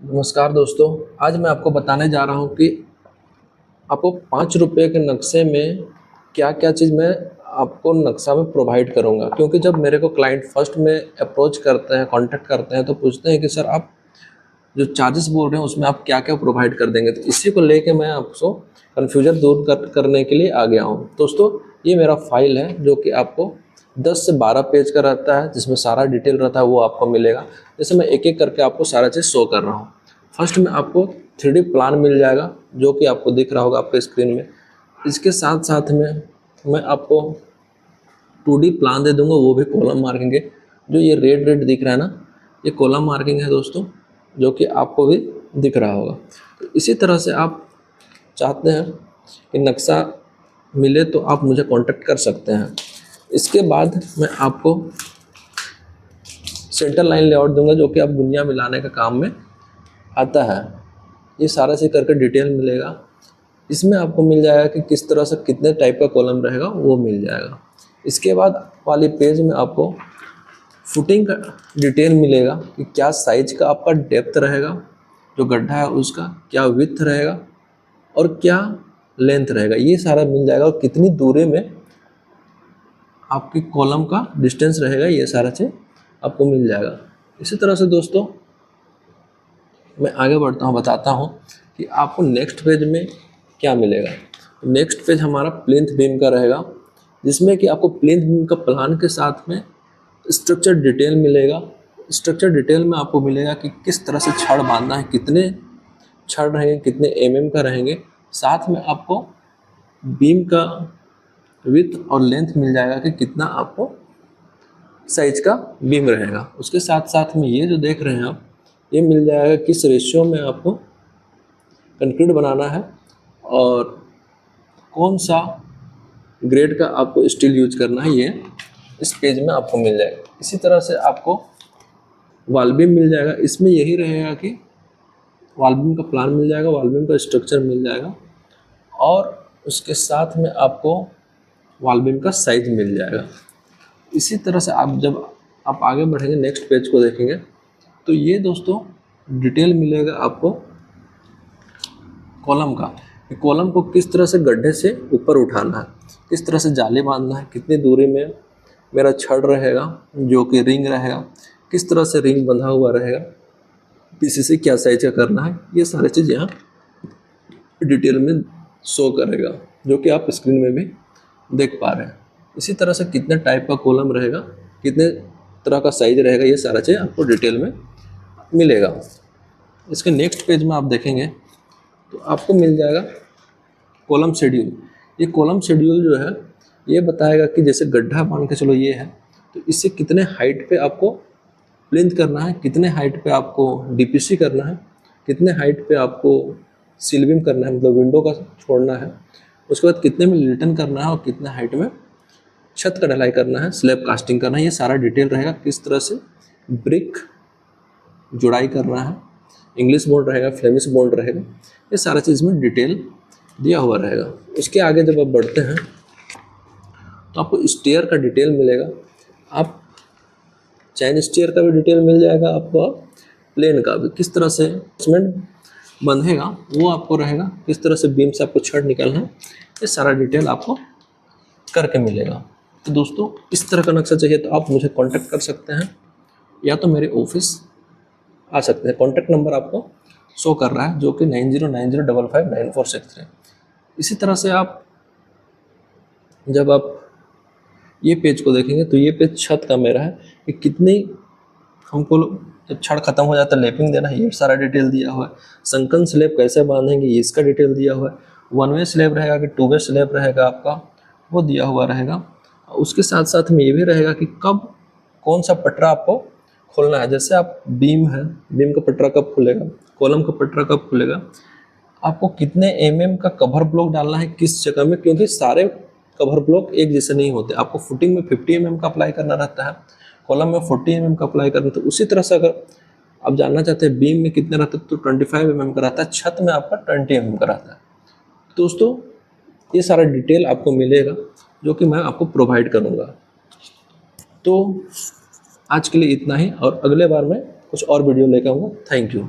नमस्कार दोस्तों। आज मैं आपको बताने जा रहा हूँ कि आपको 5 रुपये के नक्शे में क्या क्या चीज़ मैं आपको नक्शा में प्रोवाइड करूँगा। क्योंकि जब मेरे को क्लाइंट फर्स्ट में अप्रोच करते हैं, कांटेक्ट करते हैं, तो पूछते हैं कि सर आप जो चार्जेस बोल रहे हैं उसमें आप क्या क्या प्रोवाइड कर देंगे। तो इसी को लेके मैं आपको कन्फ्यूजन दूर करने के लिए आ गया हूँ। दोस्तों, ये मेरा फाइल है जो कि आपको 10 से 12 पेज का रहता है, जिसमें सारा डिटेल रहता है, वो आपको मिलेगा। जैसे मैं एक एक करके आपको सारा चीज़ शो कर रहा हूँ। फर्स्ट में आपको 3D प्लान मिल जाएगा जो कि आपको दिख रहा होगा आपके स्क्रीन में। इसके साथ साथ में मैं आपको 2D प्लान दे दूंगा, वो भी कॉलम मार्किंग है। जो ये रेड रेड दिख रहा है ना, ये कॉलम मार्किंग है दोस्तों, जो कि आपको भी दिख रहा होगा। तो इसी तरह से आप चाहते हैं कि नक्शा मिले तो आप मुझे कांटेक्ट कर सकते हैं। इसके बाद मैं आपको सेंटर लाइन लेआउट दूंगा, जो कि आप दुनिया मिलाने का काम में आता है। ये सारा से करके डिटेल मिलेगा। इसमें आपको मिल जाएगा कि किस तरह से कितने टाइप का कॉलम रहेगा, वो मिल जाएगा। इसके बाद वाली पेज में आपको फुटिंग का डिटेल मिलेगा कि क्या साइज का आपका डेप्थ रहेगा, जो गड्ढा है उसका क्या विड्थ रहेगा और क्या लेंथ रहेगा, ये सारा मिल जाएगा। और कितनी दूरी में आपकी कॉलम का डिस्टेंस रहेगा, ये सारा चीज़ आपको मिल जाएगा। इसी तरह से दोस्तों मैं आगे बढ़ता हूँ, बताता हूँ कि आपको नेक्स्ट पेज में क्या मिलेगा। नेक्स्ट पेज हमारा प्लिंथ बीम का रहेगा, जिसमें कि आपको प्लिंथ बीम का प्लान के साथ में स्ट्रक्चर डिटेल मिलेगा। स्ट्रक्चर डिटेल में आपको मिलेगा कि किस तरह से छड़ बांधना है, कितने छड़ रहेंगे, कितने mm का रहेंगे। साथ में आपको बीम का विड्थ और लेंथ मिल जाएगा कि कितना आपको साइज का बीम रहेगा। उसके साथ साथ में ये जो देख रहे हैं आप, ये मिल जाएगा किस रेशियो में आपको कंक्रीट बनाना है और कौन सा ग्रेड का आपको स्टील यूज करना है, ये इस पेज में आपको मिल जाएगा। इसी तरह से आपको वॉल बीम मिल जाएगा। इसमें यही रहेगा कि वॉल बीम का प्लान मिल जाएगा, वॉल बीम का स्ट्रक्चर मिल जाएगा और उसके साथ में आपको वॉल बीम का साइज मिल जाएगा। इसी तरह से आप जब आप आगे बढ़ेंगे, नेक्स्ट पेज को देखेंगे, तो ये दोस्तों डिटेल मिलेगा आपको कॉलम का, कि कॉलम को किस तरह से गड्ढे से ऊपर उठाना है, किस तरह से जाली बांधना है, कितनी दूरी में मेरा छड़ रहेगा जो कि रिंग रहेगा, किस तरह से रिंग बंधा हुआ रहेगा, पीसीसी क्या साइज का करना है, ये सारी चीज़ यहाँ डिटेल में शो करेगा, जो कि आप स्क्रीन में भी देख पा रहे हैं। इसी तरह से कितने टाइप का कॉलम रहेगा, कितने तरह का साइज रहेगा, ये सारा चीज़ आपको डिटेल में मिलेगा। इसके नेक्स्ट पेज में आप देखेंगे तो आपको मिल जाएगा कॉलम शेड्यूल। ये कॉलम शेड्यूल जो है ये बताएगा कि जैसे गड्ढा मान के चलो ये है, तो इससे कितने हाइट पे आपको प्लिंथ करना है, कितने हाइट पे आपको डीपीसी करना है, कितने हाइट पे आपको सील बीम करना है, मतलब विंडो का छोड़ना है, उसके बाद कितने में लिल्टन करना है और कितने हाइट में छत का ढलाई करना है, स्लैब कास्टिंग करना है, ये सारा डिटेल रहेगा। किस तरह से ब्रिक जुड़ाई करना है, इंग्लिश बोर्ड रहेगा, फ्लेमिश बोर्ड रहेगा, ये सारा चीज़ में डिटेल दिया हुआ रहेगा। उसके आगे जब आप बढ़ते हैं तो आपको स्टेयर का डिटेल मिलेगा। आप चैन स्टेयर का भी डिटेल मिल जाएगा आपको, प्लेन का भी किस तरह से सीमेंट बंधेगा वो आपको रहेगा, किस तरह से बीम से आपको छड़ निकालना है, ये सारा डिटेल आपको करके मिलेगा। तो दोस्तों, इस तरह का नक्शा चाहिए तो आप मुझे कांटेक्ट कर सकते हैं, या तो मेरे ऑफिस आ सकते हैं। कॉन्टैक्ट नंबर आपको शो कर रहा है, जो कि 9090559463। इसी तरह से आप जब आप ये पेज को देखेंगे तो ये पेज छत का मेरा है कि कितनी हमको जब छड़ खत्म हो जाता है लेपिंग देना है, ये सारा डिटेल दिया हुआ है। संकन स्लैब कैसे बांधेंगे, ये इसका डिटेल दिया हुआ है। 1 वे स्लैब रहेगा कि 2 वे स्लैब रहेगा आपका, वो दिया हुआ रहेगा। उसके साथ साथ में ये भी रहेगा कि कब कौन सा पटरा आपको खोलना है। जैसे आप बीम है, बीम का पटरा कब खुलेगा, कॉलम का पटरा कब खुलेगा, आपको कितने mm का कवर ब्लॉक डालना है किस जगह में, क्योंकि सारे कवर ब्लॉक एक जैसे नहीं होते। आपको फुटिंग में 50 mm का अप्लाई करना रहता है, कॉलम में 40 mm का अप्लाई करना। तो उसी तरह से अगर आप जानना चाहते हैं बीम में कितने रहते हैं, तो 25 mm का रहता है, छत में आपका 20 mm का रहता है। दोस्तों, ये सारा डिटेल आपको मिलेगा जो कि मैं आपको प्रोवाइड करूँगा। तो आज के लिए इतना ही, और अगले बार मैं कुछ और वीडियो लेकर आऊँगा। Thank you.